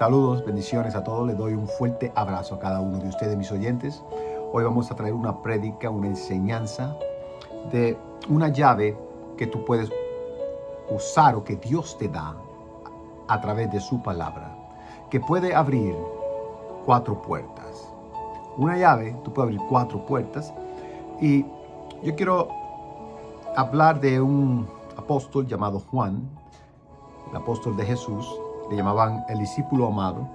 Saludos, bendiciones a todos. Les doy un fuerte abrazo a cada uno de ustedes, mis oyentes. Hoy vamos a traer una prédica, una enseñanza de una llave que tú puedes usar o que Dios te da a través de su palabra, que puede abrir 4 puertas. Una llave, tú puedes abrir 4 puertas. Y yo quiero hablar de un apóstol llamado Juan, el apóstol de Jesús. Le llamaban el discípulo amado.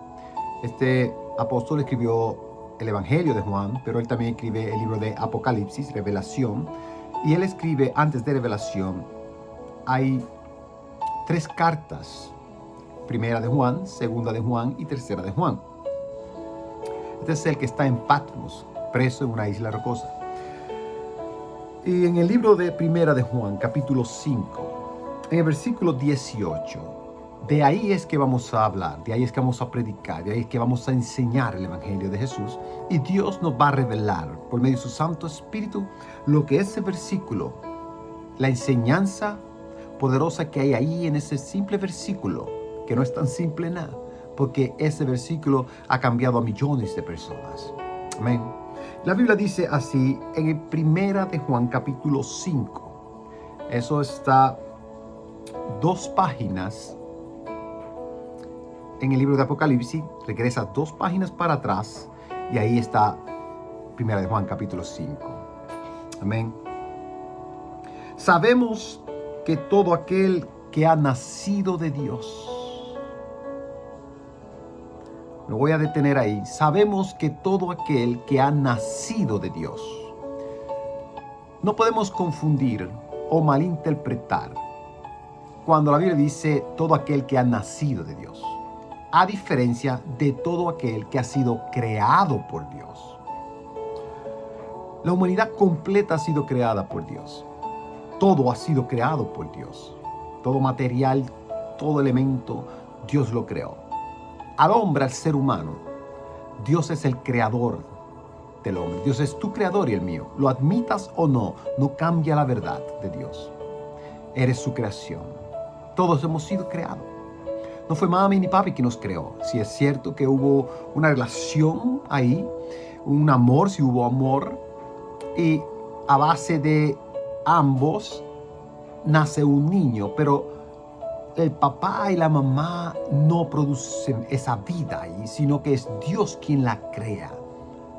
Este apóstol escribió el Evangelio de Juan, pero él también escribe el libro de Apocalipsis, Revelación. Y él escribe, antes de Revelación, hay 3 cartas. Primera de Juan, segunda de Juan y tercera de Juan. Este es el que está en Patmos, preso en una isla rocosa. Y en el libro de Primera de Juan, capítulo 5, en el versículo 18, de ahí es que vamos a hablar, de ahí es que vamos a predicar, de ahí es que vamos a enseñar el Evangelio de Jesús. Y Dios nos va a revelar por medio de su Santo Espíritu lo que ese versículo, la enseñanza poderosa que hay ahí en ese simple versículo, que no es tan simple nada, porque ese versículo ha cambiado a millones de personas. Amén. La Biblia dice así en el Primera de Juan capítulo 5. Eso está 2 páginas en el libro de Apocalipsis. Regresa 2 páginas para atrás y ahí está Primera de Juan capítulo 5. Amén. Sabemos que todo aquel que ha nacido de Dios. Me voy a detener ahí. Sabemos que todo aquel que ha nacido de Dios. No podemos confundir o malinterpretar cuando la Biblia dice todo aquel que ha nacido de Dios, a diferencia de todo aquel que ha sido creado por Dios. La humanidad completa ha sido creada por Dios. Todo ha sido creado por Dios. Todo material, todo elemento, Dios lo creó. Al hombre, al ser humano, Dios es el creador del hombre. Dios es tu creador y el mío. Lo admitas o no, no cambia la verdad de Dios. Eres su creación. Todos hemos sido creados. No fue mami ni papi que nos creó. Si es cierto que hubo una relación ahí, un amor, si hubo amor, y a base de ambos nace un niño, pero el papá y la mamá no producen esa vida ahí, sino que es Dios quien la crea.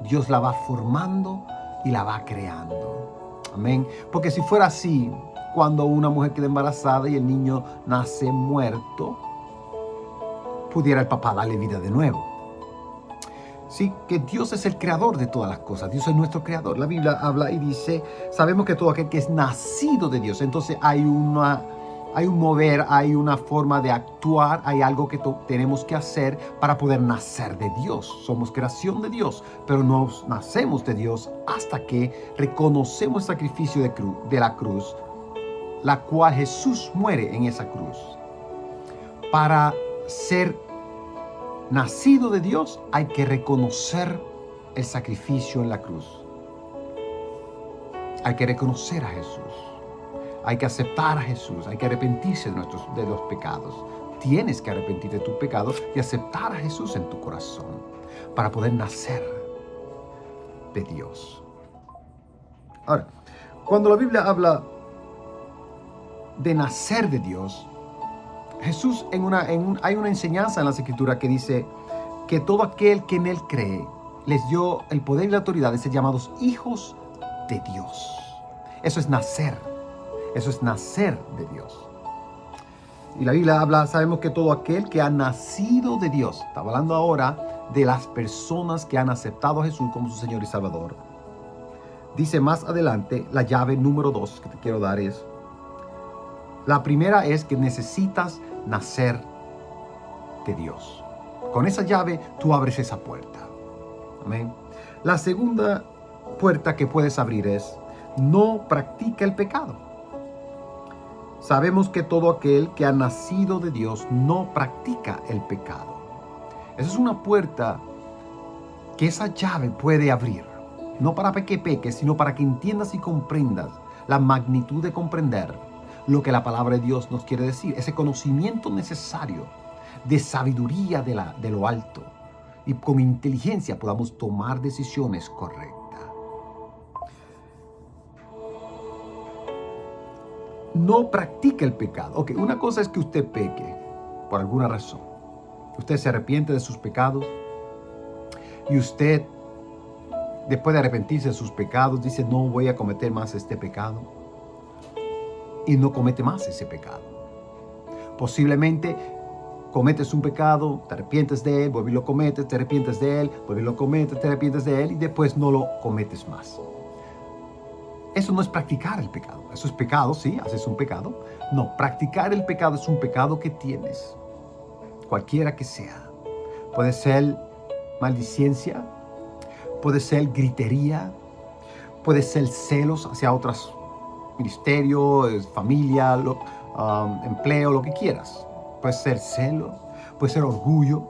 Dios la va formando y la va creando. Amén. Porque si fuera así, cuando una mujer queda embarazada y el niño nace muerto, pudiera el papá darle vida de nuevo. Sí, que Dios es el creador de todas las cosas. Dios es nuestro creador. La Biblia habla y dice, sabemos que todo aquel que es nacido de Dios. Entonces hay un mover, hay una forma de actuar, hay algo que tenemos que hacer para poder nacer de Dios. Somos creación de Dios, pero no nacemos de Dios hasta que reconocemos el sacrificio de la cruz, la cual Jesús muere en esa cruz. Para ser nacido de Dios hay que reconocer el sacrificio en la cruz. Hay que reconocer a Jesús. Hay que aceptar a Jesús, hay que arrepentirse de los pecados. Tienes que arrepentirte de tus pecados y aceptar a Jesús en tu corazón para poder nacer de Dios. Ahora, cuando la Biblia habla de nacer de Dios, Jesús hay una enseñanza en las Escrituras que dice que todo aquel que en Él cree les dio el poder y la autoridad de ser llamados hijos de Dios. Eso es nacer. Eso es nacer de Dios. Y la Biblia habla, sabemos que todo aquel que ha nacido de Dios, está hablando ahora de las personas que han aceptado a Jesús como su Señor y Salvador. Dice más adelante, la llave número 2 que te quiero dar es, la primera es que necesitas nacer de Dios. Con esa llave tú abres esa puerta. Amén. La segunda puerta que puedes abrir es, no practica el pecado. Sabemos que todo aquel que ha nacido de Dios no practica el pecado. Esa es una puerta que esa llave puede abrir. No para que peques, sino para que entiendas y comprendas la magnitud de comprender lo que la palabra de Dios nos quiere decir. Ese conocimiento necesario de sabiduría de lo alto y con inteligencia podamos tomar decisiones correctas. No practique el pecado. Ok, una cosa es que usted peque por alguna razón. Usted se arrepiente de sus pecados y usted, después de arrepentirse de sus pecados, dice, no voy a cometer más este pecado. Y no comete más ese pecado. Posiblemente cometes un pecado, te arrepientes de él, vuelves y lo cometes, te arrepientes de él, vuelves y lo cometes, te arrepientes de él y después no lo cometes más. Eso no es practicar el pecado. Eso es pecado, sí, haces un pecado. No, practicar el pecado es un pecado que tienes, cualquiera que sea. Puede ser maldicencia, puede ser gritería, puede ser celos hacia otros ministerios, familia, empleo, lo que quieras. Puede ser celo, puede ser orgullo.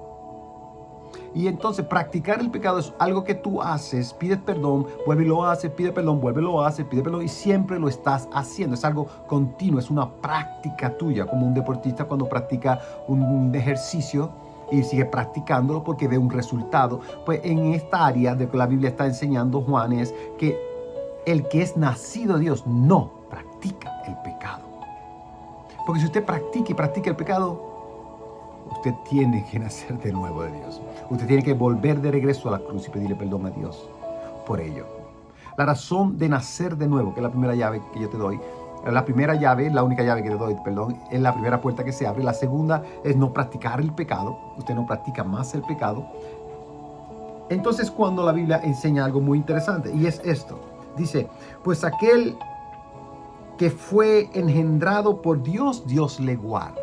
Y entonces practicar el pecado es algo que tú haces, pides perdón, vuelve y lo haces, pide perdón, vuelve y lo haces, pide perdón y siempre lo estás haciendo. Es algo continuo, es una práctica tuya, como un deportista cuando practica un ejercicio y sigue practicándolo porque ve un resultado. Pues en esta área de que la Biblia está enseñando Juan es que el que es nacido de Dios no practica el pecado. Porque si usted practica y practica el pecado, usted tiene que nacer de nuevo de Dios. Usted tiene que volver de regreso a la cruz y pedirle perdón a Dios por ello. La razón de nacer de nuevo, que es la primera llave que yo te doy, la primera llave, la única llave que te doy, perdón, es la primera puerta que se abre. La segunda es no practicar el pecado. Usted no practica más el pecado. Entonces, cuando la Biblia enseña algo muy interesante, y es esto. Dice, pues aquel que fue engendrado por Dios, Dios le guarda.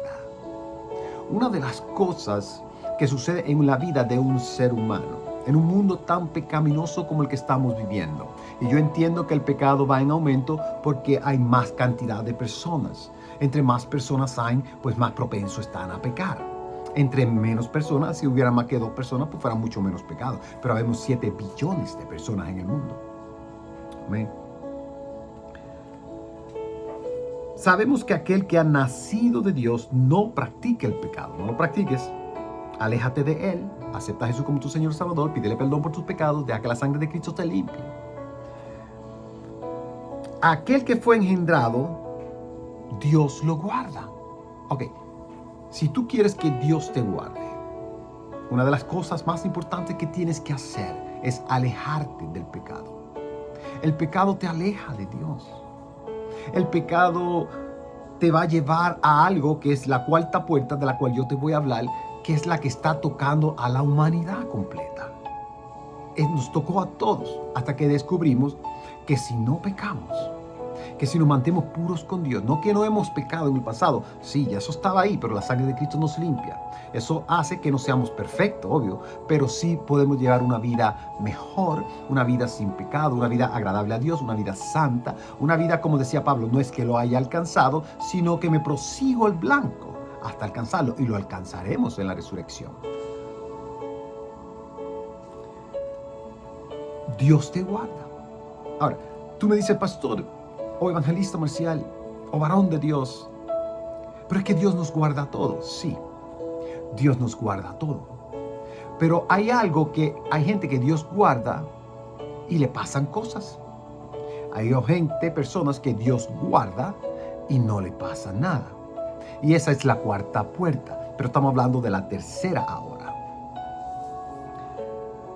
Una de las cosas que sucede en la vida de un ser humano, en un mundo tan pecaminoso como el que estamos viviendo. Y yo entiendo que el pecado va en aumento porque hay más cantidad de personas. Entre más personas hay, pues más propensos están a pecar. Entre menos personas, si hubiera más que 2 personas, pues fuera mucho menos pecado. Pero habemos 7 billones de personas en el mundo. Amén. Sabemos que aquel que ha nacido de Dios no practica el pecado. No lo practiques. Aléjate de él. Acepta a Jesús como tu Señor y Salvador. Pídele perdón por tus pecados. Deja que la sangre de Cristo te limpie. Aquel que fue engendrado, Dios lo guarda. Ok. Si tú quieres que Dios te guarde, una de las cosas más importantes que tienes que hacer es alejarte del pecado. El pecado te aleja de Dios. El pecado te va a llevar a algo que es la cuarta puerta de la cual yo te voy a hablar, que es la que está tocando a la humanidad completa. Nos tocó a todos hasta que descubrimos que si no pecamos, que si nos mantenemos puros con Dios, no que no hemos pecado en el pasado, sí, ya eso estaba ahí, pero la sangre de Cristo nos limpia. Eso hace que no seamos perfectos, obvio, pero sí podemos llevar una vida mejor, una vida sin pecado, una vida agradable a Dios, una vida santa, una vida, como decía Pablo, no es que lo haya alcanzado, sino que me prosigo al blanco hasta alcanzarlo y lo alcanzaremos en la resurrección. Dios te guarda. Ahora, tú me dices, pastor, o evangelista Marcial, o varón de Dios, pero es que Dios nos guarda a todos. Sí, Dios nos guarda a todo. Pero hay algo que hay gente que Dios guarda y le pasan cosas. Hay personas que Dios guarda y no le pasa nada. Y esa es la cuarta puerta. Pero estamos hablando de la tercera ahora.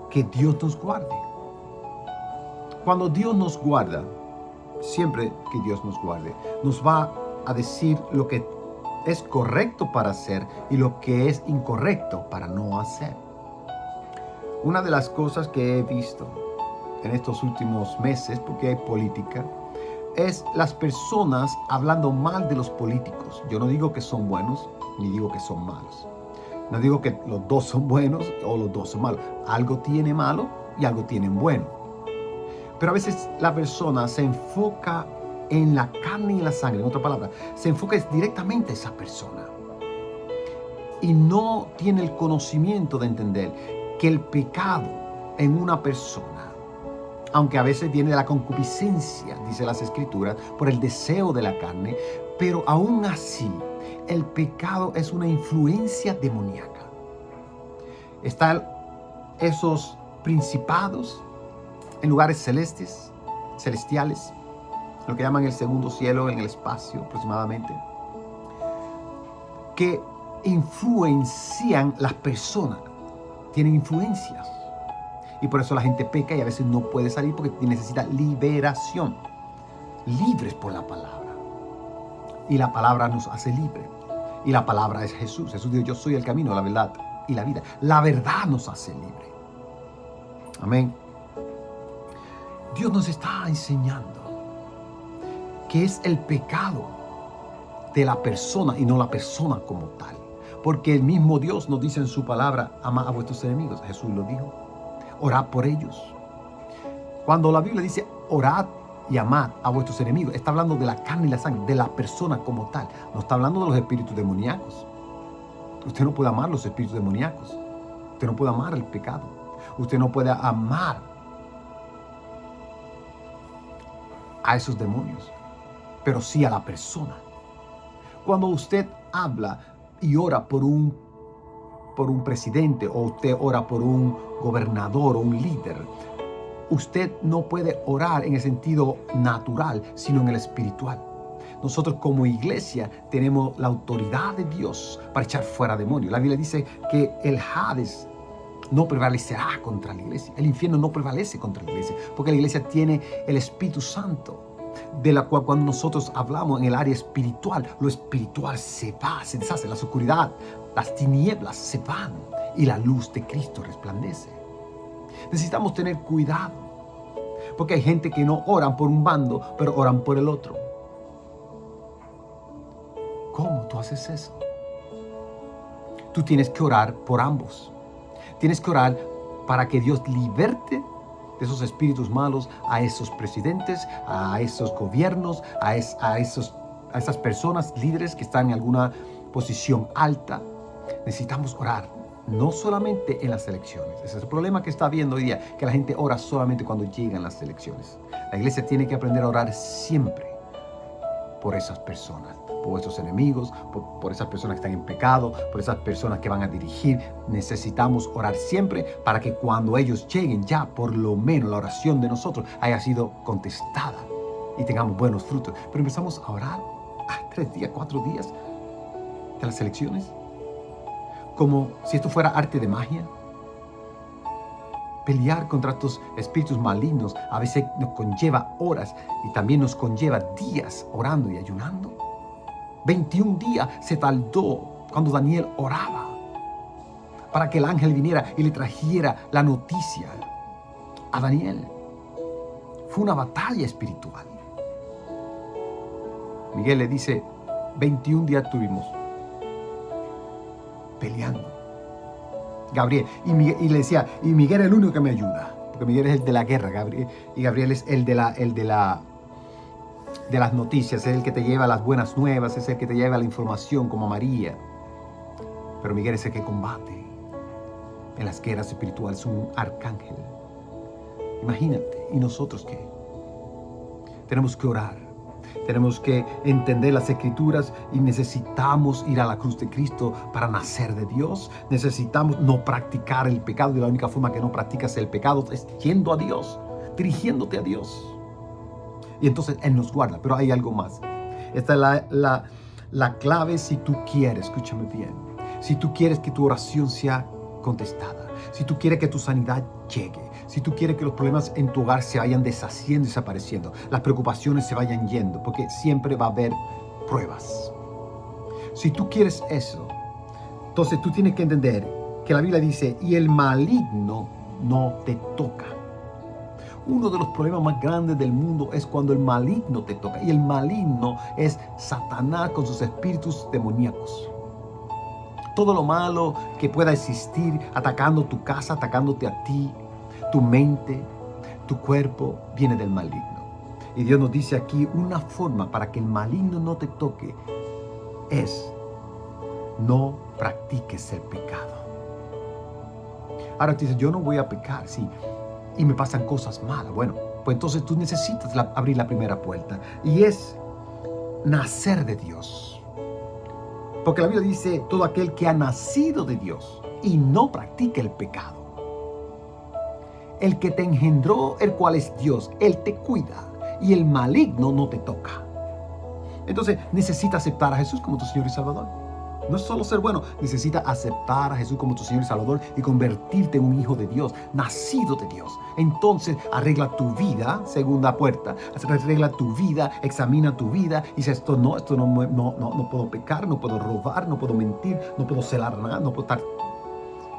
Que Dios nos guarde. Cuando Dios nos guarda, siempre que Dios nos guarde, nos va a decir lo que es correcto para hacer y lo que es incorrecto para no hacer. Una de las cosas que he visto en estos últimos meses, porque hay política, es las personas hablando mal de los políticos. Yo no digo que son buenos, ni digo que son malos. No digo que los dos son buenos o los dos son malos. Algo tiene malo y algo tienen bueno. Pero a veces la persona se enfoca en la carne y la sangre, en otra palabra, se enfoca directamente a esa persona. Y no tiene el conocimiento de entender que el pecado en una persona, aunque a veces viene de la concupiscencia, dice las Escrituras, por el deseo de la carne, pero aún así El pecado es una influencia demoníaca. Están esos principados en lugares celestiales, lo que llaman el segundo cielo, en el espacio aproximadamente, que influencian las personas, tienen influencias. Y por eso la gente peca y a veces no puede salir porque necesita liberación. Libres por la palabra. Y la palabra nos hace libres. Y la palabra es Jesús. Jesús dijo, yo soy el camino, la verdad y la vida. La verdad nos hace libres. Amén. Dios nos está enseñando que es el pecado de la persona y no la persona como tal. Porque el mismo Dios nos dice en su palabra, amad a vuestros enemigos. Jesús lo dijo. Orad por ellos. Cuando la Biblia dice orad y amad a vuestros enemigos, está hablando de la carne y la sangre, de la persona como tal. No está hablando de los espíritus demoníacos. Usted no puede amar los espíritus demoníacos. Usted no puede amar el pecado. Usted no puede amar a esos demonios, pero sí a la persona. Cuando usted habla y ora por un presidente, o usted ora por un gobernador o un líder, usted no puede orar en el sentido natural, sino en el espiritual. Nosotros como iglesia tenemos la autoridad de Dios para echar fuera demonios. La Biblia dice que el Hades no prevalecerá contra la iglesia. El infierno no prevalece contra la iglesia, porque la iglesia tiene el Espíritu Santo, de la cual cuando nosotros hablamos en el área espiritual, lo espiritual se va, se deshace, la oscuridad, las tinieblas se van y la luz de Cristo resplandece. Necesitamos tener cuidado, porque hay gente que no oran por un bando, pero oran por el otro. ¿Cómo tú haces eso? Tú tienes que orar por ambos. Tienes que orar para que Dios liberte de esos espíritus malos a esos presidentes, a esos gobiernos, a esas personas líderes que están en alguna posición alta. Necesitamos orar, no solamente en las elecciones. Ese es el problema que está habiendo hoy día, que la gente ora solamente cuando llegan las elecciones. La iglesia tiene que aprender a orar siempre por esas personas, por esos enemigos, por esas personas que están en pecado, por esas personas que van a dirigir. Necesitamos orar siempre para que cuando ellos lleguen, ya por lo menos la oración de nosotros haya sido contestada y tengamos buenos frutos. Pero empezamos a orar a 3 días, 4 días de las elecciones, como si esto fuera arte de magia. Pelear contra estos espíritus malignos a veces nos conlleva horas y también nos conlleva días orando y ayunando. 21 días se tardó cuando Daniel oraba para que el ángel viniera y le trajera la noticia a Daniel. Fue una batalla espiritual. Miguel le dice, 21 días tuvimos peleando. Gabriel, y le decía, y Miguel es el único que me ayuda, porque Miguel es el de la guerra, y Gabriel es el de las noticias, es el que te lleva las buenas nuevas, es el que te lleva la información como María. Pero Miguel es el que combate en las guerras espirituales, es un arcángel. Imagínate, ¿y nosotros qué? Tenemos que orar. Tenemos que entender las Escrituras y necesitamos ir a la cruz de Cristo para nacer de Dios. Necesitamos no practicar el pecado, y la única forma que no practicas el pecado es yendo a Dios, dirigiéndote a Dios. Y entonces Él nos guarda. Pero hay algo más. Esta es la clave si tú quieres, escúchame bien, si tú quieres que tu oración sea contestada, si tú quieres que tu sanidad llegue, si tú quieres que los problemas en tu hogar se vayan deshaciendo y desapareciendo, las preocupaciones se vayan yendo, porque siempre va a haber pruebas. Si tú quieres eso, entonces tú tienes que entender que la Biblia dice, y el maligno no te toca. Uno de los problemas más grandes del mundo es cuando el maligno te toca. Y el maligno es Satanás con sus espíritus demoníacos. Todo lo malo que pueda existir atacando tu casa, atacándote a ti, tu mente, tu cuerpo, viene del maligno. Y Dios nos dice aquí una forma para que el maligno no te toque es no practiques el pecado. Ahora tú dices, yo no voy a pecar, sí, y me pasan cosas malas. Bueno, pues entonces tú necesitas abrir la primera puerta y es nacer de Dios. Porque la Biblia dice, todo aquel que ha nacido de Dios y no practica el pecado. El que te engendró, el cual es Dios, Él te cuida y el maligno no te toca. Entonces necesita aceptar a Jesús como tu Señor y Salvador. No es solo ser bueno, necesita aceptar a Jesús como tu Señor y Salvador y convertirte en un hijo de Dios, nacido de Dios. Entonces arregla tu vida, segunda puerta, arregla tu vida, examina tu vida y dice, esto no puedo pecar, no puedo robar, no puedo mentir, no puedo celar nada, no puedo estar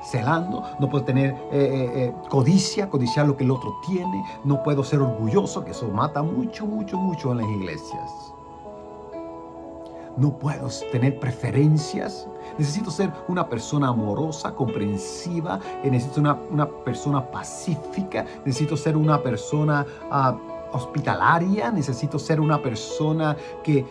celando, no puedo tener codiciar lo que el otro tiene, no puedo ser orgulloso, que eso mata mucho en las iglesias. No puedo tener preferencias. Necesito ser una persona amorosa, comprensiva. Necesito una persona pacífica. Necesito ser una persona hospitalaria. Necesito ser una persona que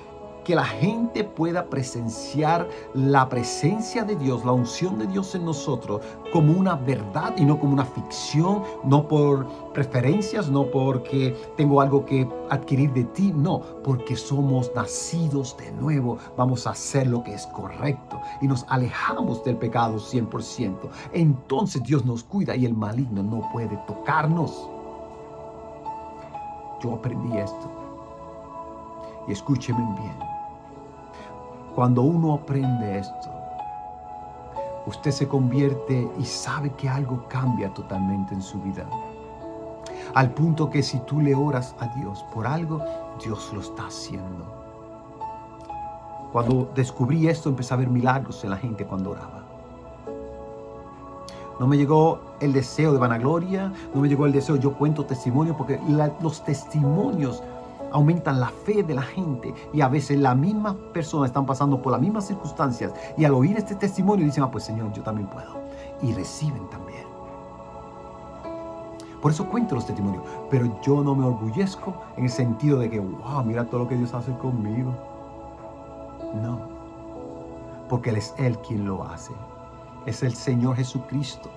la gente pueda presenciar la presencia de Dios, la unción de Dios en nosotros como una verdad y no como una ficción, no por preferencias, no porque tengo algo que adquirir de ti, no, porque somos nacidos de nuevo, vamos a hacer lo que es correcto y nos alejamos del pecado 100%. Entonces Dios nos cuida y el maligno no puede tocarnos. Yo aprendí esto y escúcheme bien. Cuando uno aprende esto, usted se convierte y sabe que algo cambia totalmente en su vida. Al punto que si tú le oras a Dios por algo, Dios lo está haciendo. Cuando descubrí esto, empecé a ver milagros en la gente cuando oraba. No me llegó el deseo de vanagloria, no me llegó el deseo, yo cuento testimonio, porque los testimonios aumentan la fe de la gente y a veces las mismas personas están pasando por las mismas circunstancias y al oír este testimonio dicen, pues Señor, yo también puedo, y reciben también. Por eso cuento los testimonios, pero yo no me orgullezco en el sentido de que, wow, mira todo lo que Dios hace conmigo. No, porque es Él quien lo hace. Es el Señor Jesucristo.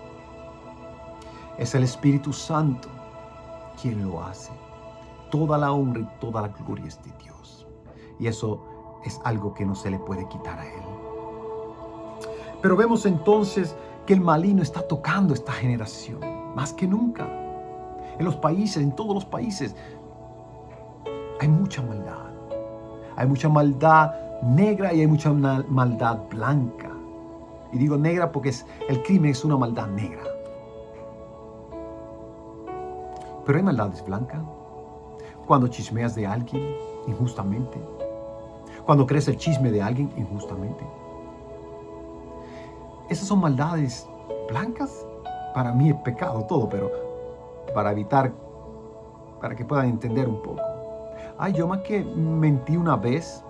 Es el Espíritu Santo quien lo hace. Toda la honra y toda la gloria es de Dios. Y eso es algo que no se le puede quitar a Él. Pero vemos entonces que el maligno está tocando esta generación, más que nunca. En los países, en todos los países, hay mucha maldad. Hay mucha maldad negra y hay mucha maldad blanca. Y digo negra porque el crimen es una maldad negra. Pero hay maldades blancas. Cuando chismeas de alguien injustamente. Cuando crees el chisme de alguien injustamente. Esas son maldades blancas. Para mí es pecado todo, pero para que puedan entender un poco. Ay, yo más que mentí una vez.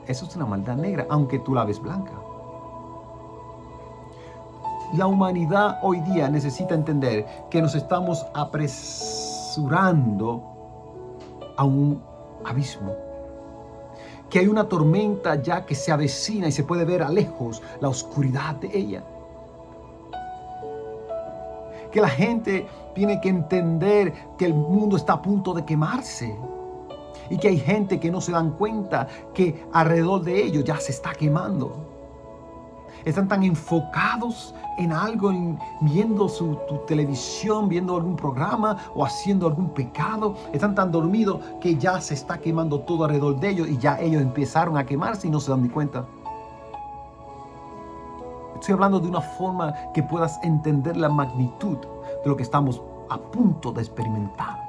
Eso es una maldad negra, aunque tú la ves blanca. La humanidad hoy día necesita entender que nos estamos apresurando a un abismo. Que hay una tormenta ya que se avecina y se puede ver a lejos la oscuridad de ella. Que la gente tiene que entender que el mundo está a punto de quemarse. Y que hay gente que no se dan cuenta que alrededor de ellos ya se está quemando. Están tan enfocados en algo, viendo tu televisión, viendo algún programa o haciendo algún pecado. Están tan dormidos que ya se está quemando todo alrededor de ellos y ya ellos empezaron a quemarse y no se dan ni cuenta. Estoy hablando de una forma que puedas entender la magnitud de lo que estamos a punto de experimentar.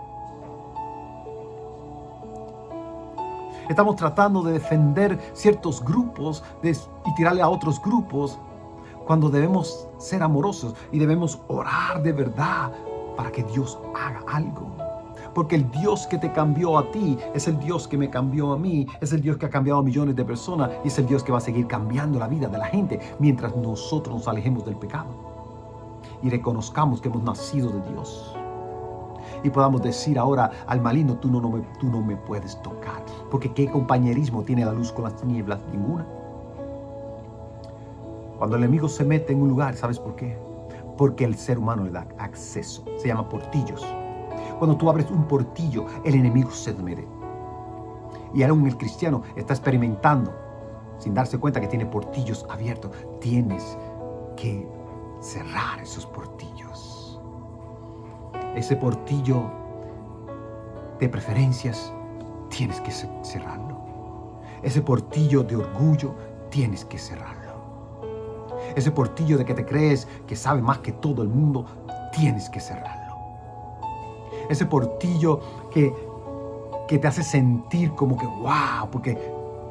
Estamos tratando de defender ciertos grupos y tirarle a otros grupos cuando debemos ser amorosos y debemos orar de verdad para que Dios haga algo. Porque el Dios que te cambió a ti es el Dios que me cambió a mí, es el Dios que ha cambiado a millones de personas y es el Dios que va a seguir cambiando la vida de la gente mientras nosotros nos alejemos del pecado y reconozcamos que hemos nacido de Dios. Y podamos decir ahora al maligno, tú no me puedes tocar. Porque ¿qué compañerismo tiene la luz con las tinieblas? Ninguna. Cuando el enemigo se mete en un lugar, ¿sabes por qué? Porque el ser humano le da acceso. Se llama portillos. Cuando tú abres un portillo, el enemigo se mete. Y aún el cristiano está experimentando sin darse cuenta que tiene portillos abiertos. Tienes que cerrar esos portillos. Ese portillo de preferencias, tienes que cerrarlo. Ese portillo de orgullo, tienes que cerrarlo. Ese portillo de que te crees que sabes más que todo el mundo, tienes que cerrarlo. Ese portillo que te hace sentir como que wow, porque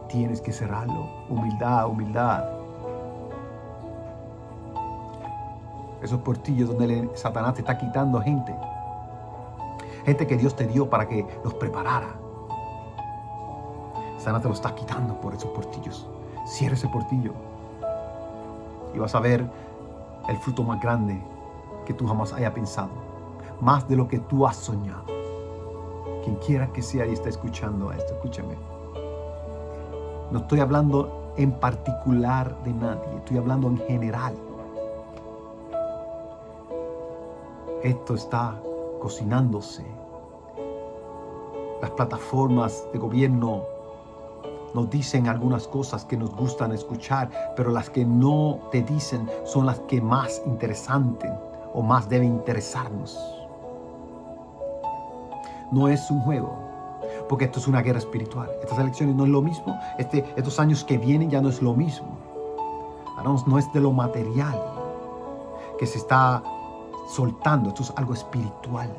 tienes que cerrarlo. Humildad, humildad. Esos portillos donde Satanás te está quitando gente que Dios te dio para que los preparara. Satanás te lo está quitando por esos portillos. Cierra ese portillo y vas a ver el fruto más grande que tú jamás hayas pensado, más de lo que tú has soñado. Quien quiera que sea y está escuchando esto, escúchame. No estoy hablando en particular de nadie, estoy hablando en general. Esto está cocinándose. Las plataformas de gobierno nos dicen algunas cosas que nos gustan escuchar, pero las que no te dicen son las que más interesantes o más deben interesarnos. No es un juego, porque esto es una guerra espiritual. Estas elecciones no es lo mismo. Estos años que vienen ya no es lo mismo. Ahora no es de lo material que se está soltando. Esto es algo espiritual.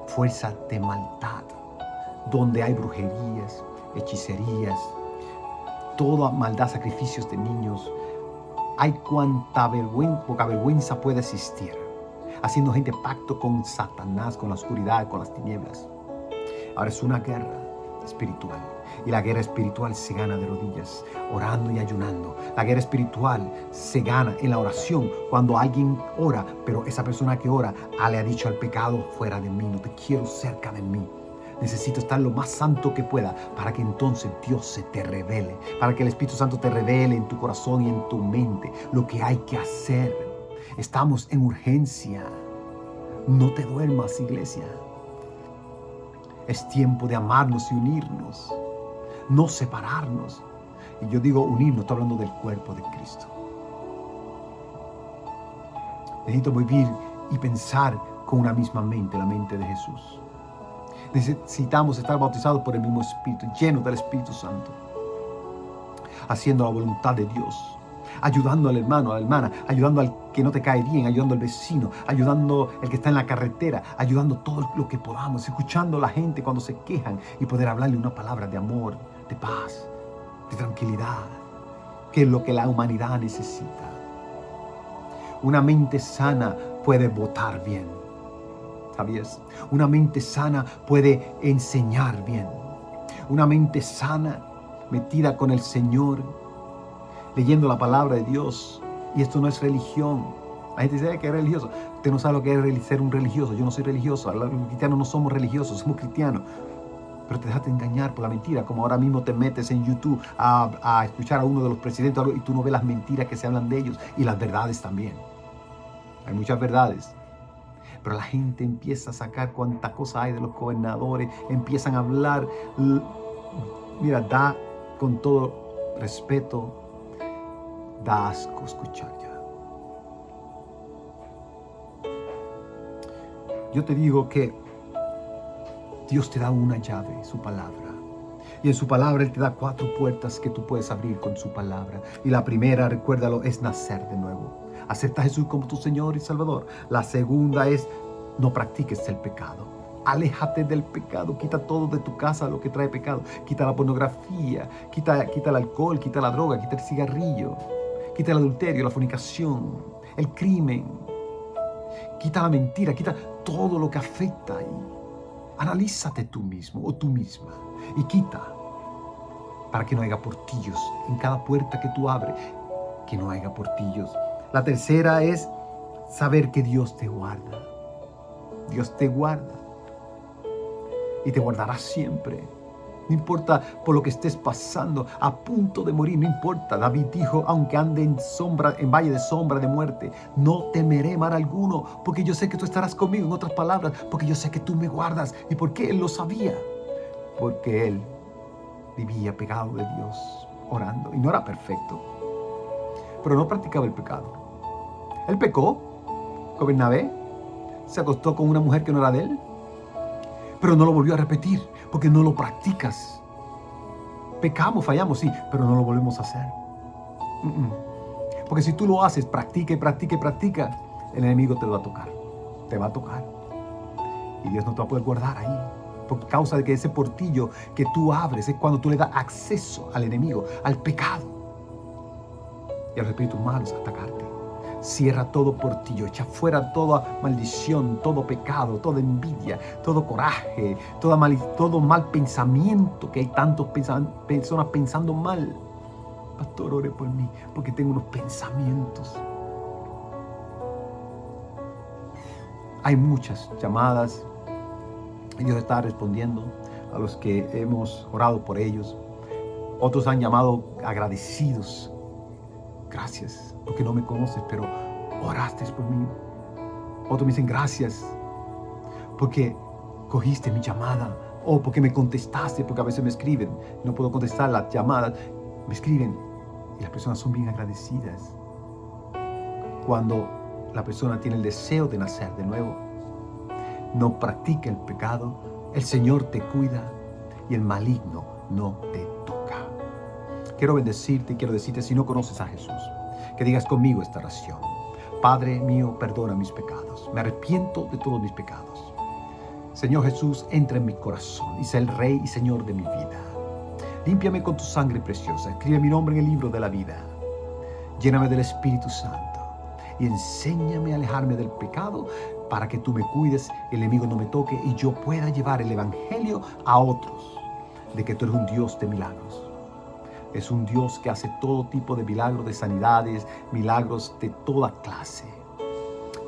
Fuerza de maldad, donde hay brujerías, hechicerías, toda maldad, sacrificios de niños. Hay cuanta poca vergüenza puede existir, haciendo gente pacto con Satanás, con la oscuridad, con las tinieblas. Ahora es una guerra espiritual, y la guerra espiritual se gana de rodillas, orando y ayunando. La guerra espiritual se gana en la oración, cuando alguien ora, pero esa persona que ora le ha dicho al pecado: fuera de mí, no te quiero cerca de mí. Necesito estar lo más santo que pueda, para que entonces Dios se te revele, para que el Espíritu Santo te revele en tu corazón y en tu mente lo que hay que hacer. Estamos en urgencia. No te duermas, iglesia. Es tiempo de amarnos y unirnos, no separarnos. Y yo digo unirnos, estoy hablando del cuerpo de Cristo. Necesito vivir y pensar con una misma mente, la mente de Jesús. Necesitamos estar bautizados por el mismo Espíritu, llenos del Espíritu Santo, haciendo la voluntad de Dios, ayudando al hermano, a la hermana, ayudando al que no te cae bien, ayudando al vecino, ayudando al que está en la carretera, ayudando todo lo que podamos, escuchando a la gente cuando se quejan y poder hablarle una palabra de amor, de paz, de tranquilidad, que es lo que la humanidad necesita. Una mente sana puede votar bien, ¿sabías? Una mente sana puede enseñar bien. Una mente sana, metida con el Señor, leyendo la palabra de Dios. Y esto no es religión. La gente dice que es religioso. Usted no sabe lo que es ser un religioso. Yo no soy religioso. Los cristianos no somos religiosos, somos cristianos. Pero te dejaste engañar por la mentira, como ahora mismo te metes en YouTube a escuchar a uno de los presidentes y tú no ves las mentiras que se hablan de ellos y las verdades también. Hay muchas verdades. Pero la gente empieza a sacar cuánta cosa hay de los gobernadores, empiezan a hablar. Mira, da con todo respeto, da asco escuchar ya. Yo te digo que Dios te da una llave, su palabra. Y en su palabra Él te da 4 puertas que tú puedes abrir con su palabra. Y la primera, recuérdalo, es nacer de nuevo. Acepta a Jesús como tu Señor y Salvador. La segunda es: no practiques el pecado. Aléjate del pecado. Quita todo de tu casa lo que trae pecado. Quita la pornografía. Quita el alcohol. Quita la droga. Quita el cigarrillo. Quita el adulterio, la fornicación, el crimen. Quita la mentira. Quita todo lo que afecta ahí. Analízate tú mismo o tú misma y quita, para que no haya portillos en cada puerta que tú abres, que no haya portillos. La tercera es saber que Dios te guarda. Dios te guarda y te guardará siempre. No importa por lo que estés pasando, a punto de morir, no importa. David dijo: aunque ande en valle de sombra de muerte, no temeré mal alguno, porque yo sé que tú estarás conmigo. En otras palabras, porque yo sé que tú me guardas. ¿Y por qué él lo sabía? Porque él vivía pegado de Dios. orando y no era perfecto, pero no practicaba el pecado. Él pecó con Bernabé, se acostó con una mujer que no era de él, pero no lo volvió a repetir porque no lo practicas. Pecamos, fallamos, sí, pero no lo volvemos a hacer. Porque si tú lo haces, practica y practica y practica, el enemigo te va a tocar. Te va a tocar. Y Dios no te va a poder guardar ahí. Por causa de que ese portillo que tú abres es cuando tú le das acceso al enemigo, al pecado y a los espíritus malos a atacarte. Cierra todo portillo, echa fuera toda maldición, todo pecado, toda envidia, todo coraje, todo mal pensamiento, que hay tantas personas pensando mal. Pastor, ore por mí, porque tengo unos pensamientos. Hay muchas llamadas y Dios está respondiendo a los que hemos orado por ellos. Otros han llamado agradecidos. Gracias, porque no me conoces, pero oraste por mí. Otros me dicen gracias, porque cogiste mi llamada. O porque me contestaste, porque a veces me escriben. No puedo contestar las llamadas. Me escriben y las personas son bien agradecidas. Cuando la persona tiene el deseo de nacer de nuevo, no practica el pecado, el Señor te cuida y el maligno no te toca. Quiero bendecirte y quiero decirte, si no conoces a Jesús, que digas conmigo esta oración. Padre mío, perdona mis pecados. Me arrepiento de todos mis pecados. Señor Jesús, entra en mi corazón y sé el Rey y Señor de mi vida. Límpiame con tu sangre preciosa. Escribe mi nombre en el libro de la vida. Lléname del Espíritu Santo y enséñame a alejarme del pecado para que tú me cuides, el enemigo no me toque y yo pueda llevar el evangelio a otros de que tú eres un Dios de milagros. Es un Dios que hace todo tipo de milagros, de sanidades, milagros de toda clase.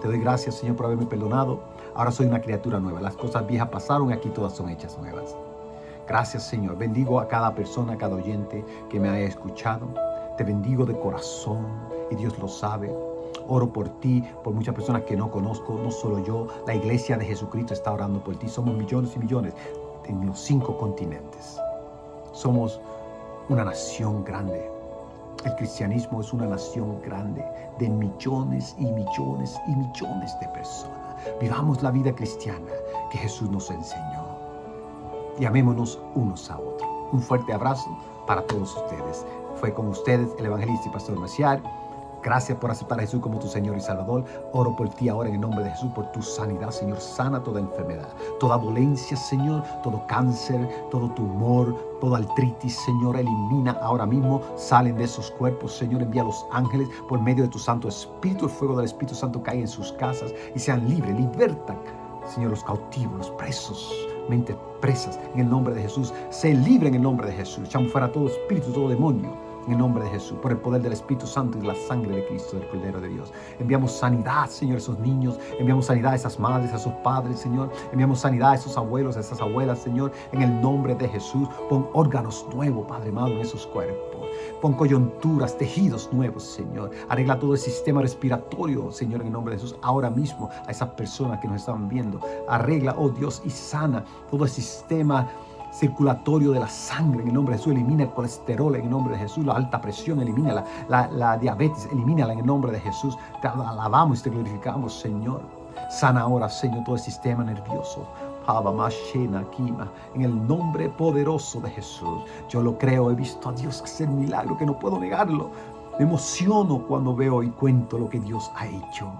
Te doy gracias, Señor, por haberme perdonado. Ahora soy una criatura nueva. Las cosas viejas pasaron y aquí todas son hechas nuevas. Gracias, Señor. Bendigo a cada persona, a cada oyente que me haya escuchado. Te bendigo de corazón y Dios lo sabe. Oro por ti, por muchas personas que no conozco, no solo yo. La iglesia de Jesucristo está orando por ti. Somos millones y millones en los 5 continentes. Somos una nación grande. El cristianismo es una nación grande de millones y millones y millones de personas. Vivamos la vida cristiana que Jesús nos enseñó y amémonos unos a otros. Un fuerte abrazo para todos ustedes. Fue con ustedes el evangelista y pastor Messiar. Gracias por aceptar a Jesús como tu Señor y Salvador. Oro por ti ahora en el nombre de Jesús, por tu sanidad, Señor. Sana toda enfermedad, toda dolencia, Señor, todo cáncer, todo tumor, toda artritis, Señor. Elimina ahora mismo, salen de esos cuerpos, Señor. Envía a los ángeles por medio de tu Santo Espíritu. El fuego del Espíritu Santo cae en sus casas y sean libres. Liberta, Señor, los cautivos, los presos, mentes presas en el nombre de Jesús. Sé libre en el nombre de Jesús. Echamos fuera todo espíritu, todo demonio. En el nombre de Jesús, por el poder del Espíritu Santo y la sangre de Cristo, del Cordero de Dios. Enviamos sanidad, Señor, a esos niños. Enviamos sanidad a esas madres, a esos padres, Señor. Enviamos sanidad a esos abuelos, a esas abuelas, Señor. En el nombre de Jesús, pon órganos nuevos, Padre amado, en esos cuerpos. Pon coyunturas, tejidos nuevos, Señor. Arregla todo el sistema respiratorio, Señor, en el nombre de Jesús. Ahora mismo, a esas personas que nos están viendo. Arregla, oh Dios, y sana todo el sistema circulatorio de la sangre en el nombre de Jesús. Elimina el colesterol en el nombre de Jesús, la alta presión, elimina la diabetes, elimínala en el nombre de Jesús. Te alabamos y te glorificamos, Señor. Sana ahora, Señor, todo el sistema nervioso. En el nombre poderoso de Jesús. Yo lo creo, he visto a Dios hacer milagro que no puedo negarlo. Me emociono cuando veo y cuento lo que Dios ha hecho.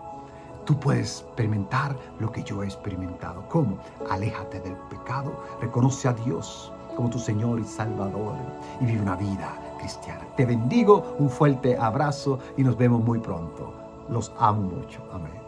Tú puedes experimentar lo que yo he experimentado. ¿Cómo? Aléjate del pecado, reconoce a Dios como tu Señor y Salvador y vive una vida cristiana. Te bendigo, un fuerte abrazo y nos vemos muy pronto. Los amo mucho. Amén.